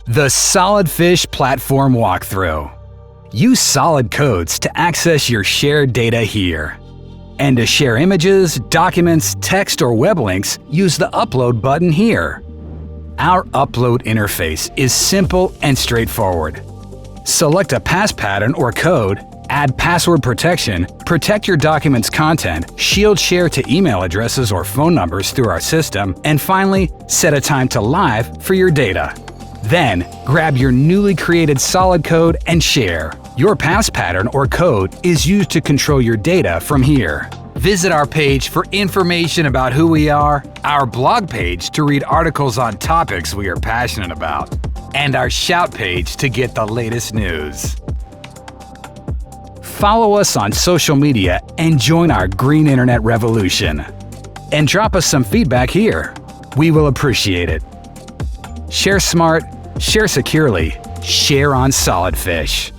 The SolidFish Platform Walkthrough. Use solid codes to access your shared data here. And to share images, documents, text, or web links, use the Upload button here. Our upload interface is simple and straightforward. Select a pass pattern or code, add password protection, protect your document's content, shield share to email addresses or phone numbers through our system, and finally, set a time to live for your data. Then, grab your newly created solid code and share. Your pass pattern or code is used to control your data from here. Visit our page for information about who we are, our blog page to read articles on topics we are passionate about, and our Shout page to get the latest news. Follow us on social media and join our green internet revolution. And drop us some feedback here. We will appreciate it. Share smart, share securely, share on SolidFish.